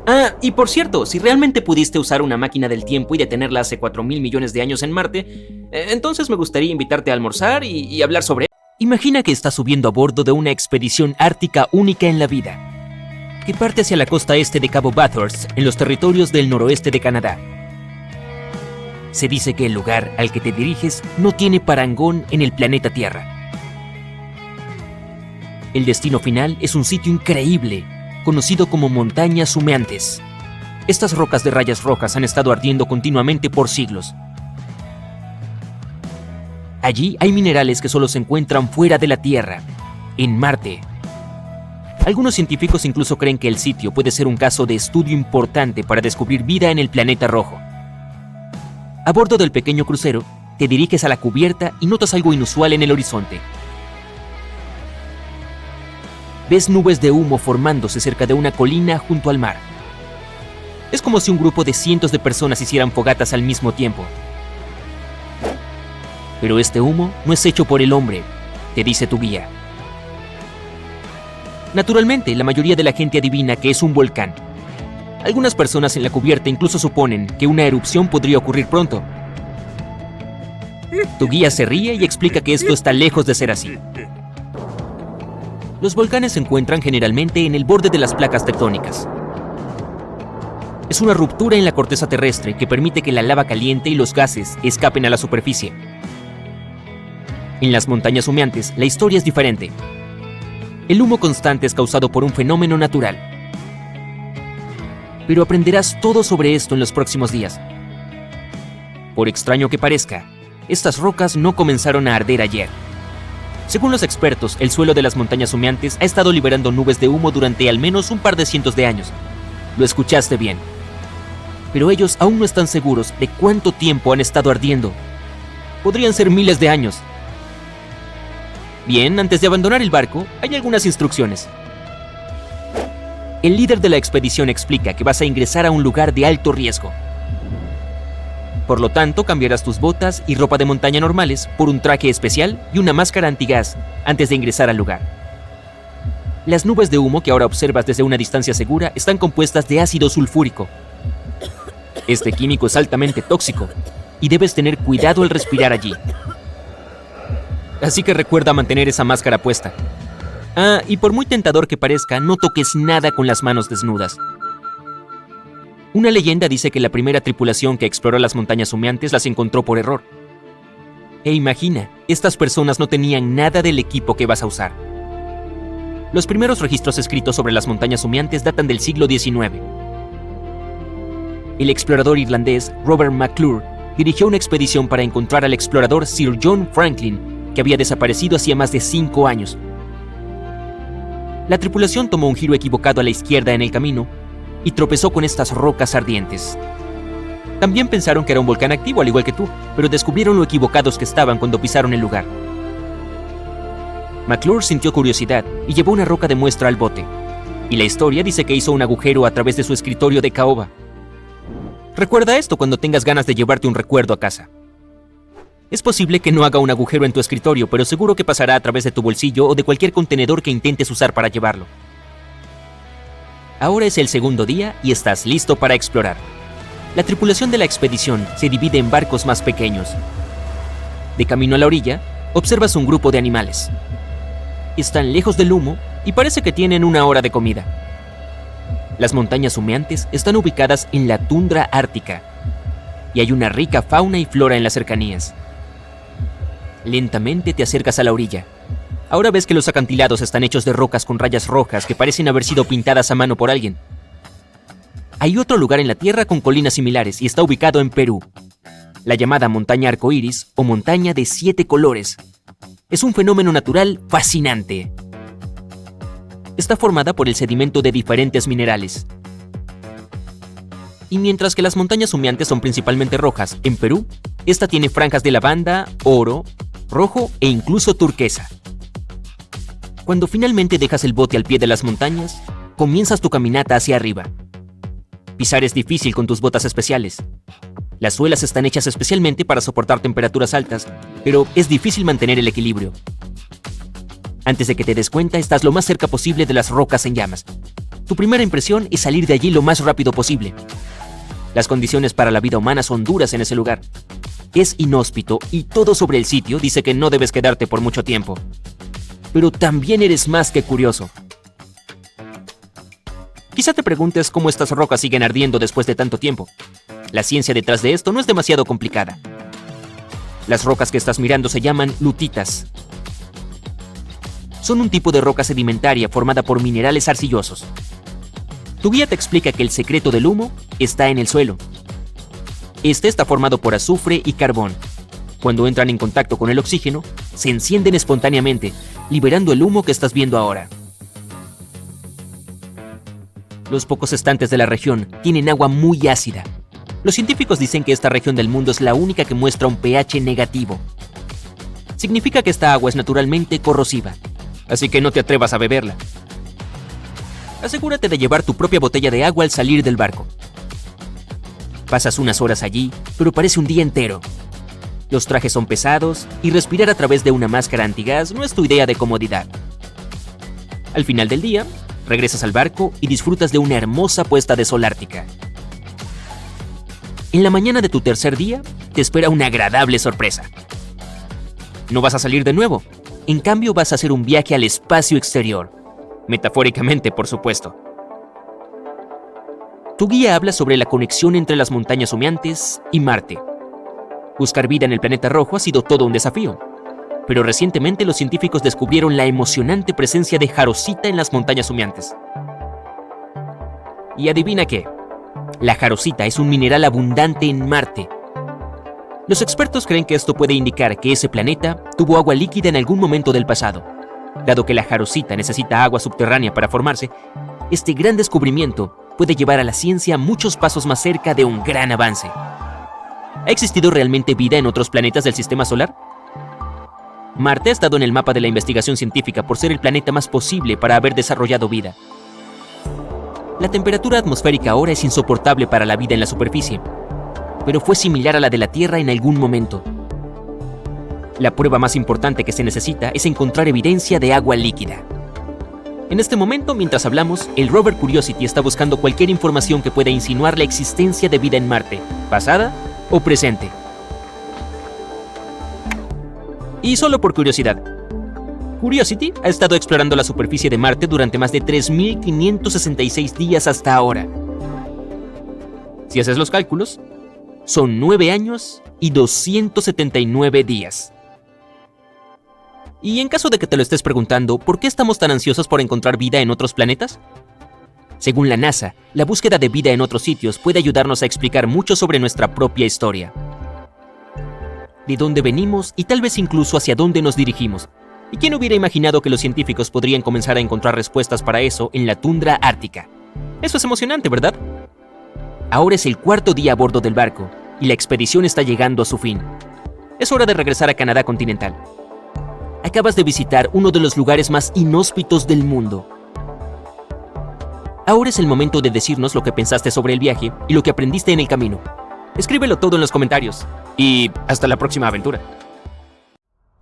Ah, y por cierto, si realmente pudiste usar una máquina del tiempo y detenerla hace 4.000 millones de años en Marte, entonces me gustaría invitarte a almorzar y hablar sobre... Imagina que estás subiendo a bordo de una expedición ártica única en la vida, que parte hacia la costa este de Cabo Bathurst, en los territorios del noroeste de Canadá. Se dice que el lugar al que te diriges no tiene parangón en el planeta Tierra. El destino final es un sitio increíble, conocido como montañas humeantes. Estas rocas de rayas rojas han estado ardiendo continuamente por siglos. Allí hay minerales que solo se encuentran fuera de la Tierra, en Marte. Algunos científicos incluso creen que el sitio puede ser un caso de estudio importante para descubrir vida en el planeta rojo. A bordo del pequeño crucero, te diriges a la cubierta y notas algo inusual en el horizonte. Ves nubes de humo formándose cerca de una colina junto al mar. Es como si un grupo de cientos de personas hicieran fogatas al mismo tiempo. Pero este humo no es hecho por el hombre, te dice tu guía. Naturalmente, la mayoría de la gente adivina que es un volcán. Algunas personas en la cubierta incluso suponen que una erupción podría ocurrir pronto. Tu guía se ríe y explica que esto está lejos de ser así. Los volcanes se encuentran generalmente en el borde de las placas tectónicas. Es una ruptura en la corteza terrestre que permite que la lava caliente y los gases escapen a la superficie. En las montañas humeantes, la historia es diferente. El humo constante es causado por un fenómeno natural. Pero aprenderás todo sobre esto en los próximos días. Por extraño que parezca, estas rocas no comenzaron a arder ayer. Según los expertos, el suelo de las montañas humeantes ha estado liberando nubes de humo durante al menos un par de cientos de años. Lo escuchaste bien. Pero ellos aún no están seguros de cuánto tiempo han estado ardiendo. Podrían ser miles de años. Bien, antes de abandonar el barco, hay algunas instrucciones. El líder de la expedición explica que vas a ingresar a un lugar de alto riesgo. Por lo tanto, cambiarás tus botas y ropa de montaña normales por un traje especial y una máscara antigás antes de ingresar al lugar. Las nubes de humo que ahora observas desde una distancia segura están compuestas de ácido sulfúrico. Este químico es altamente tóxico y debes tener cuidado al respirar allí. Así que recuerda mantener esa máscara puesta. Ah, y por muy tentador que parezca, no toques nada con las manos desnudas. Una leyenda dice que la primera tripulación que exploró las montañas humeantes las encontró por error. E imagina, estas personas no tenían nada del equipo que vas a usar. Los primeros registros escritos sobre las montañas humeantes datan del siglo XIX. El explorador irlandés Robert McClure dirigió una expedición para encontrar al explorador Sir John Franklin, que había desaparecido hacía más de 5 años. La tripulación tomó un giro equivocado a la izquierda en el camino y tropezó con estas rocas ardientes. También pensaron que era un volcán activo, al igual que tú, pero descubrieron lo equivocados que estaban cuando pisaron el lugar. McClure sintió curiosidad y llevó una roca de muestra al bote, y la historia dice que hizo un agujero a través de su escritorio de caoba. Recuerda esto cuando tengas ganas de llevarte un recuerdo a casa. Es posible que no haga un agujero en tu escritorio, pero seguro que pasará a través de tu bolsillo o de cualquier contenedor que intentes usar para llevarlo. Ahora es el segundo día y estás listo para explorar. La tripulación de la expedición se divide en barcos más pequeños. De camino a la orilla, observas un grupo de animales. Están lejos del humo y parece que tienen 1 hora de comida. Las montañas humeantes están ubicadas en la tundra ártica y hay una rica fauna y flora en las cercanías. Lentamente te acercas a la orilla. Ahora ves que los acantilados están hechos de rocas con rayas rojas que parecen haber sido pintadas a mano por alguien. Hay otro lugar en la Tierra con colinas similares y está ubicado en Perú. La llamada montaña arcoíris o montaña de 7 colores. Es un fenómeno natural fascinante. Está formada por el sedimento de diferentes minerales. Y mientras que las montañas humeantes son principalmente rojas, en Perú, esta tiene franjas de lavanda, oro, rojo e incluso turquesa. Cuando finalmente dejas el bote al pie de las montañas, comienzas tu caminata hacia arriba. Pisar es difícil con tus botas especiales. Las suelas están hechas especialmente para soportar temperaturas altas, pero es difícil mantener el equilibrio. Antes de que te des cuenta, estás lo más cerca posible de las rocas en llamas. Tu primera impresión es salir de allí lo más rápido posible. Las condiciones para la vida humana son duras en ese lugar. Es inhóspito y todo sobre el sitio dice que no debes quedarte por mucho tiempo. Pero también eres más que curioso. Quizá te preguntes cómo estas rocas siguen ardiendo después de tanto tiempo. La ciencia detrás de esto no es demasiado complicada. Las rocas que estás mirando se llaman lutitas. Son un tipo de roca sedimentaria formada por minerales arcillosos. Tu guía te explica que el secreto del humo está en el suelo. Este está formado por azufre y carbón. Cuando entran en contacto con el oxígeno, se encienden espontáneamente, liberando el humo que estás viendo ahora. Los pocos estantes de la región tienen agua muy ácida. Los científicos dicen que esta región del mundo es la única que muestra un pH negativo. Significa que esta agua es naturalmente corrosiva, así que no te atrevas a beberla. Asegúrate de llevar tu propia botella de agua al salir del barco. Pasas unas horas allí, pero parece un día entero. Los trajes son pesados y respirar a través de una máscara antigás no es tu idea de comodidad. Al final del día, regresas al barco y disfrutas de una hermosa puesta de sol ártica. En la mañana de tu tercer día, te espera una agradable sorpresa. No vas a salir de nuevo, en cambio vas a hacer un viaje al espacio exterior. Metafóricamente, por supuesto. Tu guía habla sobre la conexión entre las montañas humeantes y Marte. Buscar vida en el planeta rojo ha sido todo un desafío, pero recientemente los científicos descubrieron la emocionante presencia de jarosita en las montañas humeantes. Y adivina qué, la jarosita es un mineral abundante en Marte. Los expertos creen que esto puede indicar que ese planeta tuvo agua líquida en algún momento del pasado. Dado que la jarosita necesita agua subterránea para formarse, este gran descubrimiento puede llevar a la ciencia muchos pasos más cerca de un gran avance. ¿Ha existido realmente vida en otros planetas del sistema solar? Marte ha estado en el mapa de la investigación científica por ser el planeta más posible para haber desarrollado vida. La temperatura atmosférica ahora es insoportable para la vida en la superficie, pero fue similar a la de la Tierra en algún momento. La prueba más importante que se necesita es encontrar evidencia de agua líquida. En este momento, mientras hablamos, el rover Curiosity está buscando cualquier información que pueda insinuar la existencia de vida en Marte, pasada o presente. Y solo por curiosidad, Curiosity ha estado explorando la superficie de Marte durante más de 3.566 días hasta ahora. Si haces los cálculos, son 9 años y 279 días. Y en caso de que te lo estés preguntando, ¿por qué estamos tan ansiosos por encontrar vida en otros planetas? Según la NASA, la búsqueda de vida en otros sitios puede ayudarnos a explicar mucho sobre nuestra propia historia. De dónde venimos y tal vez incluso hacia dónde nos dirigimos. ¿Y quién hubiera imaginado que los científicos podrían comenzar a encontrar respuestas para eso en la tundra ártica? Eso es emocionante, ¿verdad? Ahora es el cuarto día a bordo del barco y la expedición está llegando a su fin. Es hora de regresar a Canadá continental. Acabas de visitar uno de los lugares más inhóspitos del mundo. Ahora es el momento de decirnos lo que pensaste sobre el viaje y lo que aprendiste en el camino. Escríbelo todo en los comentarios. Y hasta la próxima aventura.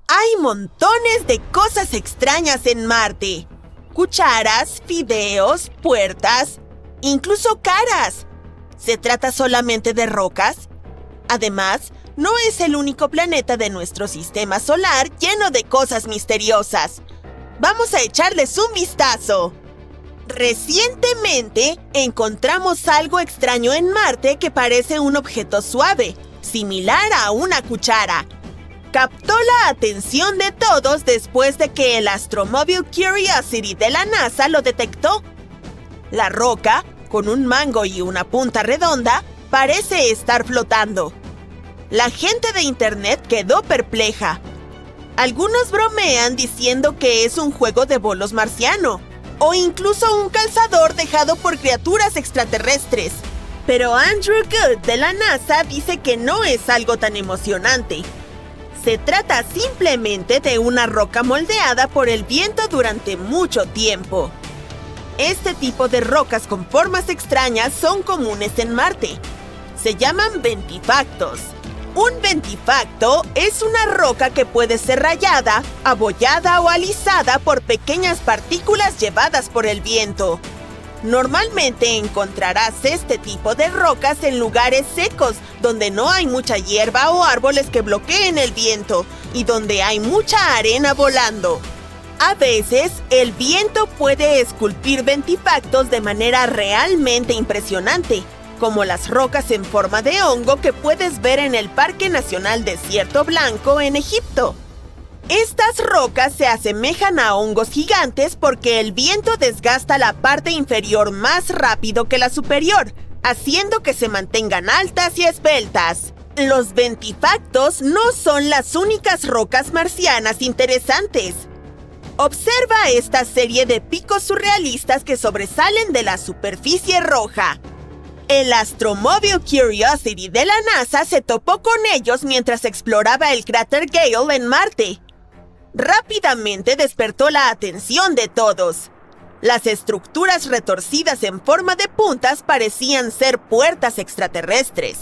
Hay montones de cosas extrañas en Marte. Cucharas, fideos, puertas, incluso caras. ¿Se trata solamente de rocas? Además, no es el único planeta de nuestro sistema solar lleno de cosas misteriosas. Vamos a echarles un vistazo. Recientemente encontramos algo extraño en Marte que parece un objeto suave, similar a una cuchara. Captó la atención de todos después de que el Astromobile Curiosity de la NASA lo detectó. La roca, con un mango y una punta redonda, parece estar flotando. La gente de Internet quedó perpleja. Algunos bromean diciendo que es un juego de bolos marciano, o incluso un calzador dejado por criaturas extraterrestres. Pero Andrew Good de la NASA dice que no es algo tan emocionante. Se trata simplemente de una roca moldeada por el viento durante mucho tiempo. Este tipo de rocas con formas extrañas son comunes en Marte. Se llaman ventifactos. Un ventifacto es una roca que puede ser rayada, abollada o alisada por pequeñas partículas llevadas por el viento. Normalmente encontrarás este tipo de rocas en lugares secos, donde no hay mucha hierba o árboles que bloqueen el viento, y donde hay mucha arena volando. A veces, el viento puede esculpir ventifactos de manera realmente impresionante, como las rocas en forma de hongo que puedes ver en el Parque Nacional Desierto Blanco en Egipto. Estas rocas se asemejan a hongos gigantes porque el viento desgasta la parte inferior más rápido que la superior, haciendo que se mantengan altas y esbeltas. Los ventifactos no son las únicas rocas marcianas interesantes. Observa esta serie de picos surrealistas que sobresalen de la superficie roja. El Astromobile Curiosity de la NASA se topó con ellos mientras exploraba el cráter Gale en Marte. Rápidamente despertó la atención de todos. Las estructuras retorcidas en forma de puntas parecían ser puertas extraterrestres.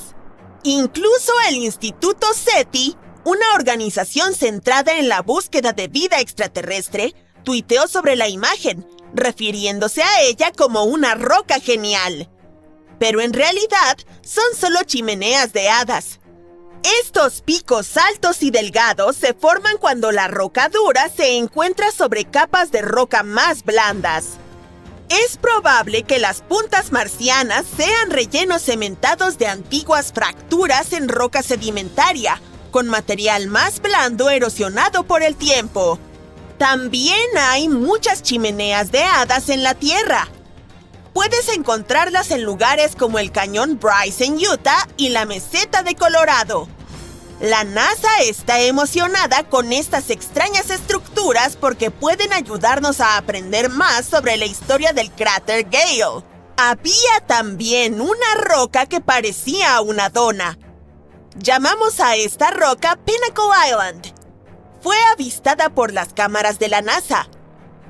Incluso el Instituto SETI, una organización centrada en la búsqueda de vida extraterrestre, tuiteó sobre la imagen, refiriéndose a ella como una roca genial. Pero en realidad son solo chimeneas de hadas. Estos picos altos y delgados se forman cuando la roca dura se encuentra sobre capas de roca más blandas. Es probable que las puntas marcianas sean rellenos cementados de antiguas fracturas en roca sedimentaria, con material más blando erosionado por el tiempo. También hay muchas chimeneas de hadas en la Tierra. Puedes encontrarlas en lugares como el Cañón Bryce en Utah y la Meseta de Colorado. La NASA está emocionada con estas extrañas estructuras porque pueden ayudarnos a aprender más sobre la historia del cráter Gale. Había también una roca que parecía una dona. Llamamos a esta roca Pinnacle Island. Fue avistada por las cámaras de la NASA.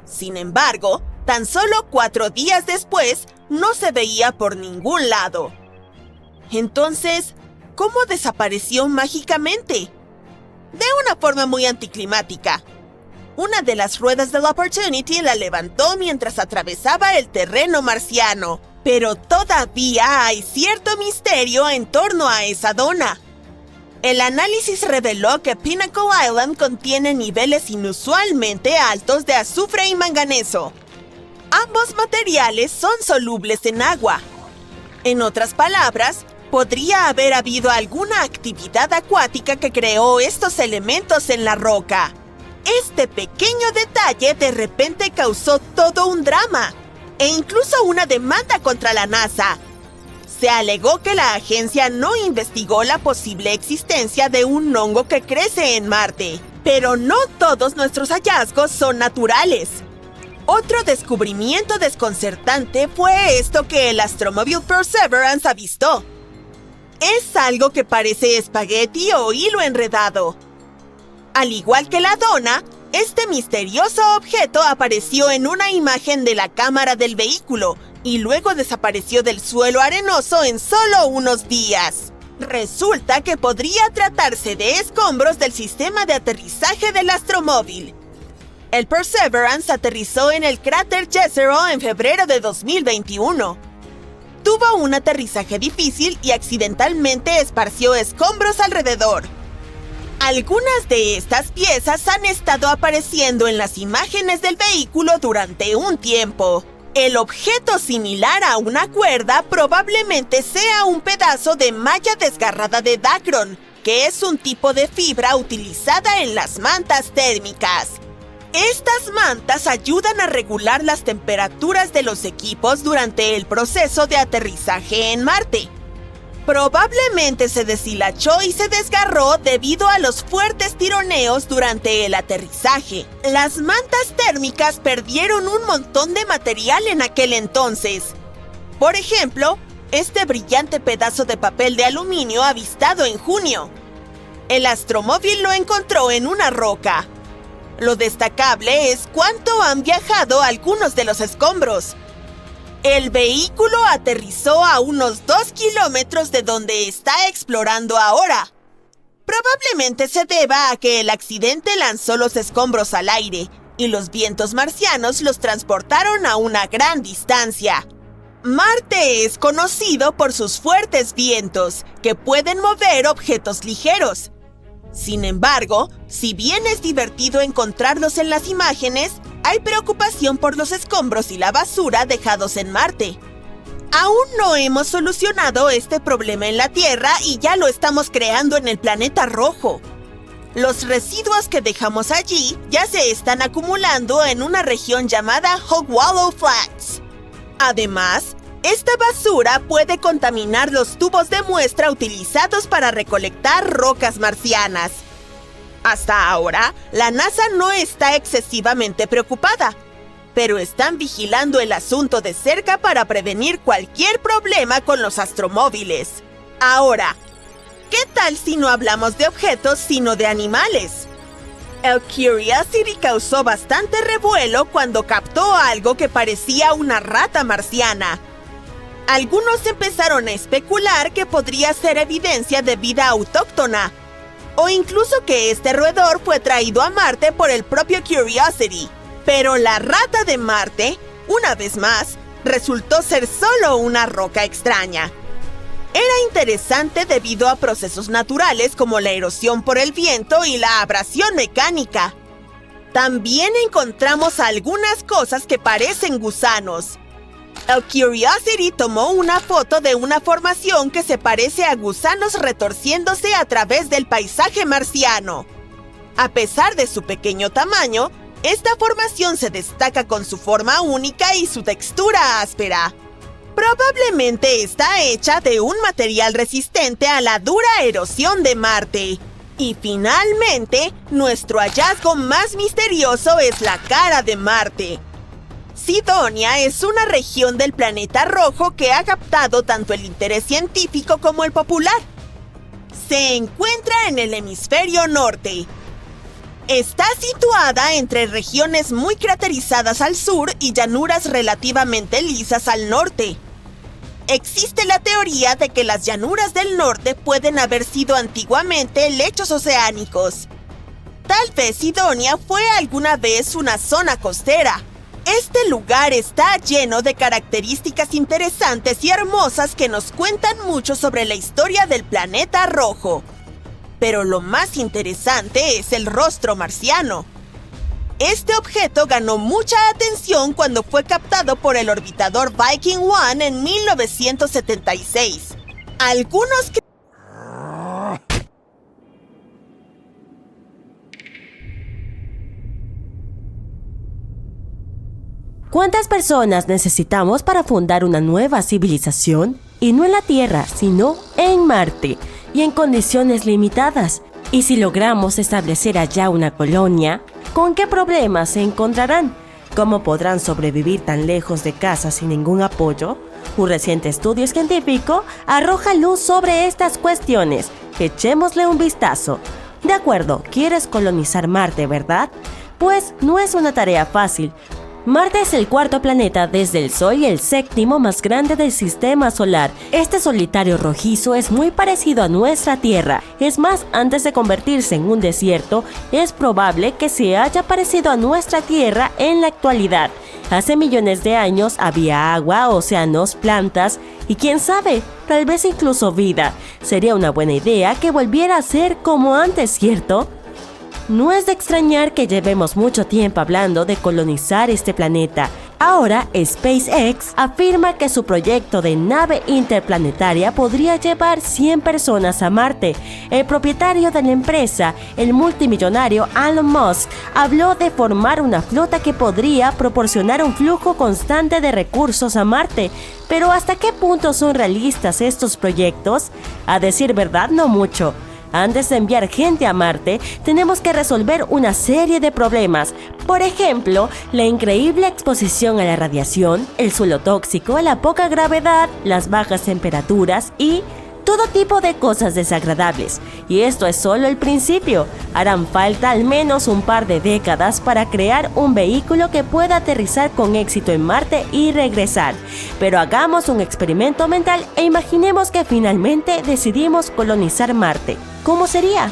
Sin embargo, tan solo 4 días después, no se veía por ningún lado. Entonces, ¿cómo desapareció mágicamente? De una forma muy anticlimática. Una de las ruedas del Opportunity la levantó mientras atravesaba el terreno marciano. Pero todavía hay cierto misterio en torno a esa dona. El análisis reveló que Pinnacle Island contiene niveles inusualmente altos de azufre y manganeso. Ambos materiales son solubles en agua. En otras palabras, podría haber habido alguna actividad acuática que creó estos elementos en la roca. Este pequeño detalle de repente causó todo un drama, e incluso una demanda contra la NASA. Se alegó que la agencia no investigó la posible existencia de un hongo que crece en Marte, pero no todos nuestros hallazgos son naturales. Otro descubrimiento desconcertante fue esto que el astromóvil Perseverance avistó. Es algo que parece espagueti o hilo enredado. Al igual que la dona, este misterioso objeto apareció en una imagen de la cámara del vehículo y luego desapareció del suelo arenoso en solo unos días. Resulta que podría tratarse de escombros del sistema de aterrizaje del astromóvil. El Perseverance aterrizó en el cráter Jezero en febrero de 2021. Tuvo un aterrizaje difícil y accidentalmente esparció escombros alrededor. Algunas de estas piezas han estado apareciendo en las imágenes del vehículo durante un tiempo. El objeto similar a una cuerda probablemente sea un pedazo de malla desgarrada de Dacron, que es un tipo de fibra utilizada en las mantas térmicas. Estas mantas ayudan a regular las temperaturas de los equipos durante el proceso de aterrizaje en Marte. Probablemente se deshilachó y se desgarró debido a los fuertes tironeos durante el aterrizaje. Las mantas térmicas perdieron un montón de material en aquel entonces. Por ejemplo, este brillante pedazo de papel de aluminio avistado en junio. El astromóvil lo encontró en una roca. Lo destacable es cuánto han viajado algunos de los escombros. El vehículo aterrizó a unos 2 kilómetros de donde está explorando ahora. Probablemente se deba a que el accidente lanzó los escombros al aire y los vientos marcianos los transportaron a una gran distancia. Marte es conocido por sus fuertes vientos, que pueden mover objetos ligeros. Sin embargo, si bien es divertido encontrarlos en las imágenes, hay preocupación por los escombros y la basura dejados en Marte. Aún no hemos solucionado este problema en la Tierra y ya lo estamos creando en el planeta rojo. Los residuos que dejamos allí ya se están acumulando en una región llamada Hog Wallow Flats. Además, esta basura puede contaminar los tubos de muestra utilizados para recolectar rocas marcianas. Hasta ahora, la NASA no está excesivamente preocupada, pero están vigilando el asunto de cerca para prevenir cualquier problema con los astromóviles. Ahora, ¿qué tal si no hablamos de objetos sino de animales? El Curiosity causó bastante revuelo cuando captó algo que parecía una rata marciana. Algunos empezaron a especular que podría ser evidencia de vida autóctona, o incluso que este roedor fue traído a Marte por el propio Curiosity. Pero la rata de Marte, una vez más, resultó ser solo una roca extraña. Era interesante debido a procesos naturales como la erosión por el viento y la abrasión mecánica. También encontramos algunas cosas que parecen gusanos. El Curiosity tomó una foto de una formación que se parece a gusanos retorciéndose a través del paisaje marciano. A pesar de su pequeño tamaño, esta formación se destaca con su forma única y su textura áspera. Probablemente está hecha de un material resistente a la dura erosión de Marte. Y finalmente, nuestro hallazgo más misterioso es la cara de Marte. Sidonia es una región del planeta rojo que ha captado tanto el interés científico como el popular. Se encuentra en el hemisferio norte. Está situada entre regiones muy craterizadas al sur y llanuras relativamente lisas al norte. Existe la teoría de que las llanuras del norte pueden haber sido antiguamente lechos oceánicos. Tal vez Sidonia fue alguna vez una zona costera. Este lugar está lleno de características interesantes y hermosas que nos cuentan mucho sobre la historia del planeta rojo. Pero lo más interesante es el rostro marciano. Este objeto ganó mucha atención cuando fue captado por el orbitador Viking 1 en 1976. Algunos ¿Cuántas personas necesitamos para fundar una nueva civilización? Y no en la Tierra, sino en Marte, y en condiciones limitadas. Y si logramos establecer allá una colonia, ¿con qué problemas se encontrarán? ¿Cómo podrán sobrevivir tan lejos de casa sin ningún apoyo? Un reciente estudio científico arroja luz sobre estas cuestiones. Echémosle un vistazo. De acuerdo, ¿quieres colonizar Marte, verdad? Pues no es una tarea fácil. Marte es el cuarto planeta desde el Sol y el séptimo más grande del sistema solar. Este solitario rojizo es muy parecido a nuestra Tierra. Es más, antes de convertirse en un desierto, es probable que se haya parecido a nuestra Tierra en la actualidad. Hace millones de años había agua, océanos, plantas y quién sabe, tal vez incluso vida. Sería una buena idea que volviera a ser como antes, ¿cierto? No es de extrañar que llevemos mucho tiempo hablando de colonizar este planeta. Ahora, SpaceX afirma que su proyecto de nave interplanetaria podría llevar 100 personas a Marte. El propietario de la empresa, el multimillonario Elon Musk, habló de formar una flota que podría proporcionar un flujo constante de recursos a Marte. Pero ¿hasta qué punto son realistas estos proyectos? A decir verdad, no mucho. Antes de enviar gente a Marte, tenemos que resolver una serie de problemas. Por ejemplo, la increíble exposición a la radiación, el suelo tóxico, la poca gravedad, las bajas temperaturas y todo tipo de cosas desagradables. Y esto es solo el principio. Harán falta al menos un par de décadas para crear un vehículo que pueda aterrizar con éxito en Marte y regresar. Pero hagamos un experimento mental e imaginemos que finalmente decidimos colonizar Marte. ¿Cómo sería?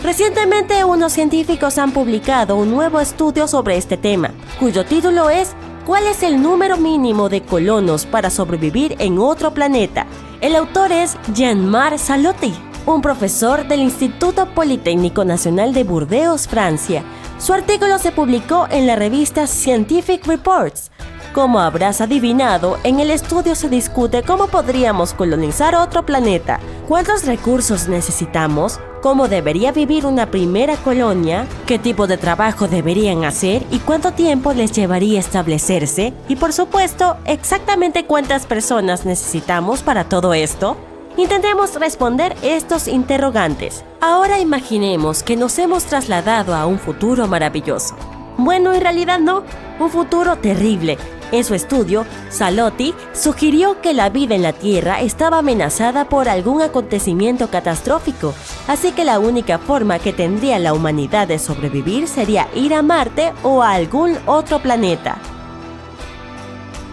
Recientemente unos científicos han publicado un nuevo estudio sobre este tema, cuyo título es ¿Cuál es el número mínimo de colonos para sobrevivir en otro planeta? El autor es Jean-Marc Salotti, un profesor del Instituto Politécnico Nacional de Burdeos, Francia. Su artículo se publicó en la revista Scientific Reports. Como habrás adivinado, en el estudio se discute cómo podríamos colonizar otro planeta, cuántos recursos necesitamos, cómo debería vivir una primera colonia, qué tipo de trabajo deberían hacer y cuánto tiempo les llevaría establecerse, y por supuesto, exactamente cuántas personas necesitamos para todo esto. Intentemos responder estos interrogantes. Ahora imaginemos que nos hemos trasladado a un futuro maravilloso. Bueno, en realidad no, un futuro terrible. En su estudio, Salotti sugirió que la vida en la Tierra estaba amenazada por algún acontecimiento catastrófico, así que la única forma que tendría la humanidad de sobrevivir sería ir a Marte o a algún otro planeta.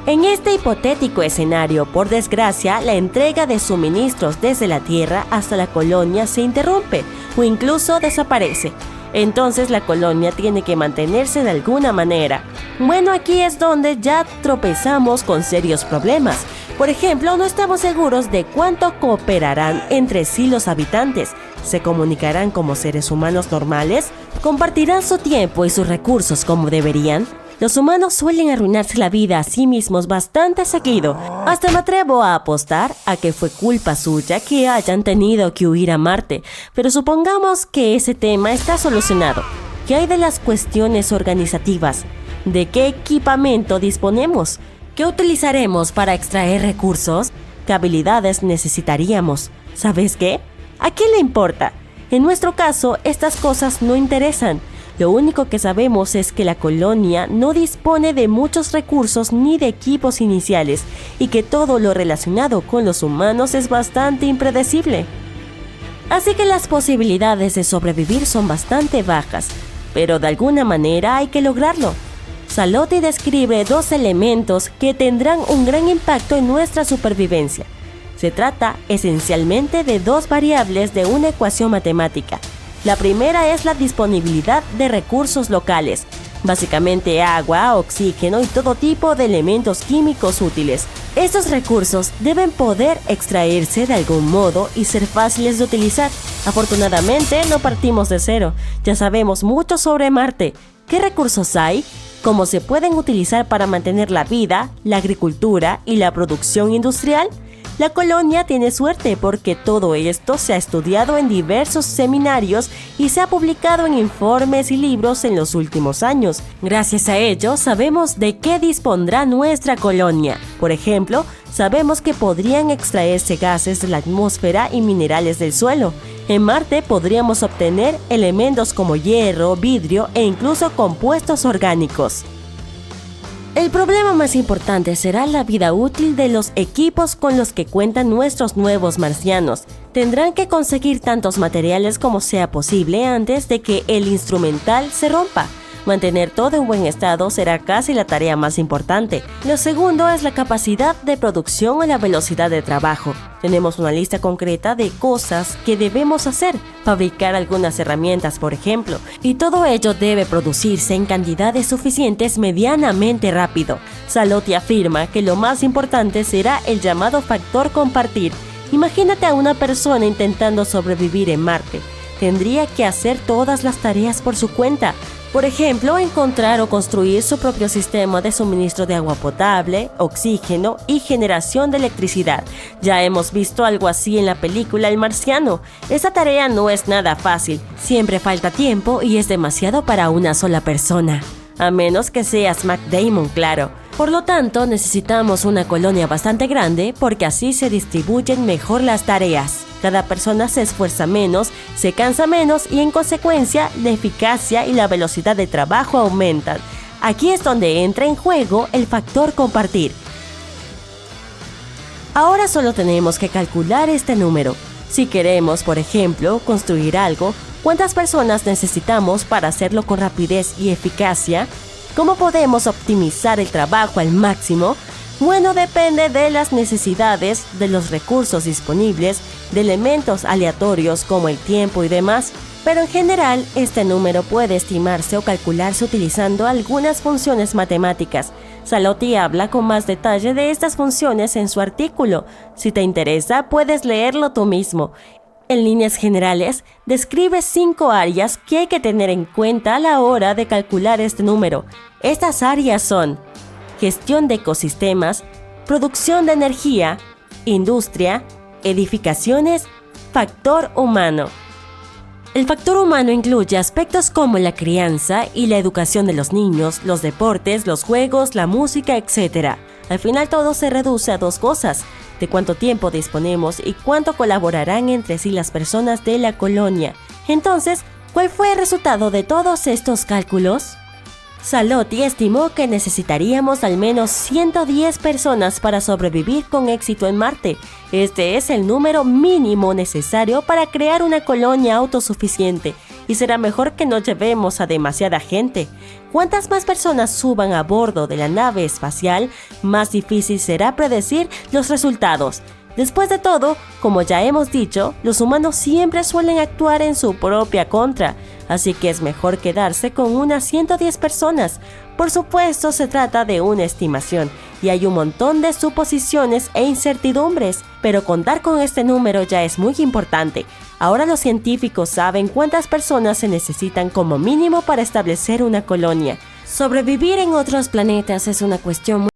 En este hipotético escenario, por desgracia, la entrega de suministros desde la Tierra hasta la colonia se interrumpe o incluso desaparece. Entonces la colonia tiene que mantenerse de alguna manera. Bueno, aquí es donde ya tropezamos con serios problemas. Por ejemplo, no estamos seguros de cuánto cooperarán entre sí los habitantes. ¿Se comunicarán como seres humanos normales? ¿Compartirán su tiempo y sus recursos como deberían? Los humanos suelen arruinarse la vida a sí mismos bastante seguido. Hasta me atrevo a apostar a que fue culpa suya que hayan tenido que huir a Marte. Pero supongamos que ese tema está solucionado. ¿Qué hay de las cuestiones organizativas? ¿De qué equipamiento disponemos? ¿Qué utilizaremos para extraer recursos? ¿Qué habilidades necesitaríamos? ¿Sabes qué? ¿A quién le importa? En nuestro caso, estas cosas no interesan. Lo único que sabemos es que la colonia no dispone de muchos recursos ni de equipos iniciales y que todo lo relacionado con los humanos es bastante impredecible. Así que las posibilidades de sobrevivir son bastante bajas, pero de alguna manera hay que lograrlo. Salotti describe dos elementos que tendrán un gran impacto en nuestra supervivencia. Se trata esencialmente de dos variables de una ecuación matemática. La primera es la disponibilidad de recursos locales, básicamente agua, oxígeno y todo tipo de elementos químicos útiles. Estos recursos deben poder extraerse de algún modo y ser fáciles de utilizar. Afortunadamente no partimos de cero, ya sabemos mucho sobre Marte. ¿Qué recursos hay? ¿Cómo se pueden utilizar para mantener la vida, la agricultura y la producción industrial? La colonia tiene suerte porque todo esto se ha estudiado en diversos seminarios y se ha publicado en informes y libros en los últimos años. Gracias a ello, sabemos de qué dispondrá nuestra colonia. Por ejemplo, sabemos que podrían extraerse gases de la atmósfera y minerales del suelo. En Marte podríamos obtener elementos como hierro, vidrio e incluso compuestos orgánicos. El problema más importante será la vida útil de los equipos con los que cuentan nuestros nuevos marcianos. Tendrán que conseguir tantos materiales como sea posible antes de que el instrumental se rompa. Mantener todo en buen estado será casi la tarea más importante. Lo segundo es la capacidad de producción o la velocidad de trabajo. Tenemos una lista concreta de cosas que debemos hacer, fabricar algunas herramientas, por ejemplo, y todo ello debe producirse en cantidades suficientes medianamente rápido. Salotti afirma que lo más importante será el llamado factor compartir. Imagínate a una persona intentando sobrevivir en Marte. Tendría que hacer todas las tareas por su cuenta. Por ejemplo, encontrar o construir su propio sistema de suministro de agua potable, oxígeno y generación de electricidad. Ya hemos visto algo así en la película El Marciano. Esa tarea no es nada fácil, siempre falta tiempo y es demasiado para una sola persona. A menos que seas Matt Damon, claro. Por lo tanto, necesitamos una colonia bastante grande porque así se distribuyen mejor las tareas. Cada persona se esfuerza menos, se cansa menos y en consecuencia la eficacia y la velocidad de trabajo aumentan. Aquí es donde entra en juego el factor compartir. Ahora solo tenemos que calcular este número. Si queremos, por ejemplo, construir algo, ¿cuántas personas necesitamos para hacerlo con rapidez y eficacia? ¿Cómo podemos optimizar el trabajo al máximo? Bueno, depende de las necesidades, de los recursos disponibles, de elementos aleatorios como el tiempo y demás, pero en general este número puede estimarse o calcularse utilizando algunas funciones matemáticas. Salotti habla con más detalle de estas funciones en su artículo. Si te interesa, puedes leerlo tú mismo. En líneas generales, describe 5 áreas que hay que tener en cuenta a la hora de calcular este número. Estas áreas son gestión de ecosistemas, producción de energía, industria, edificaciones, factor humano. El factor humano incluye aspectos como la crianza y la educación de los niños, los deportes, los juegos, la música, etc. Al final todo se reduce a 2 cosas: de cuánto tiempo disponemos y cuánto colaborarán entre sí las personas de la colonia. Entonces, ¿cuál fue el resultado de todos estos cálculos? Salotti estimó que necesitaríamos al menos 110 personas para sobrevivir con éxito en Marte. Este es el número mínimo necesario para crear una colonia autosuficiente, y será mejor que no llevemos a demasiada gente. Cuantas más personas suban a bordo de la nave espacial, más difícil será predecir los resultados. Después de todo, como ya hemos dicho, los humanos siempre suelen actuar en su propia contra, así que es mejor quedarse con unas 110 personas. Por supuesto, se trata de una estimación y hay un montón de suposiciones e incertidumbres, pero contar con este número ya es muy importante. Ahora los científicos saben cuántas personas se necesitan como mínimo para establecer una colonia. Sobrevivir en otros planetas es una cuestión muy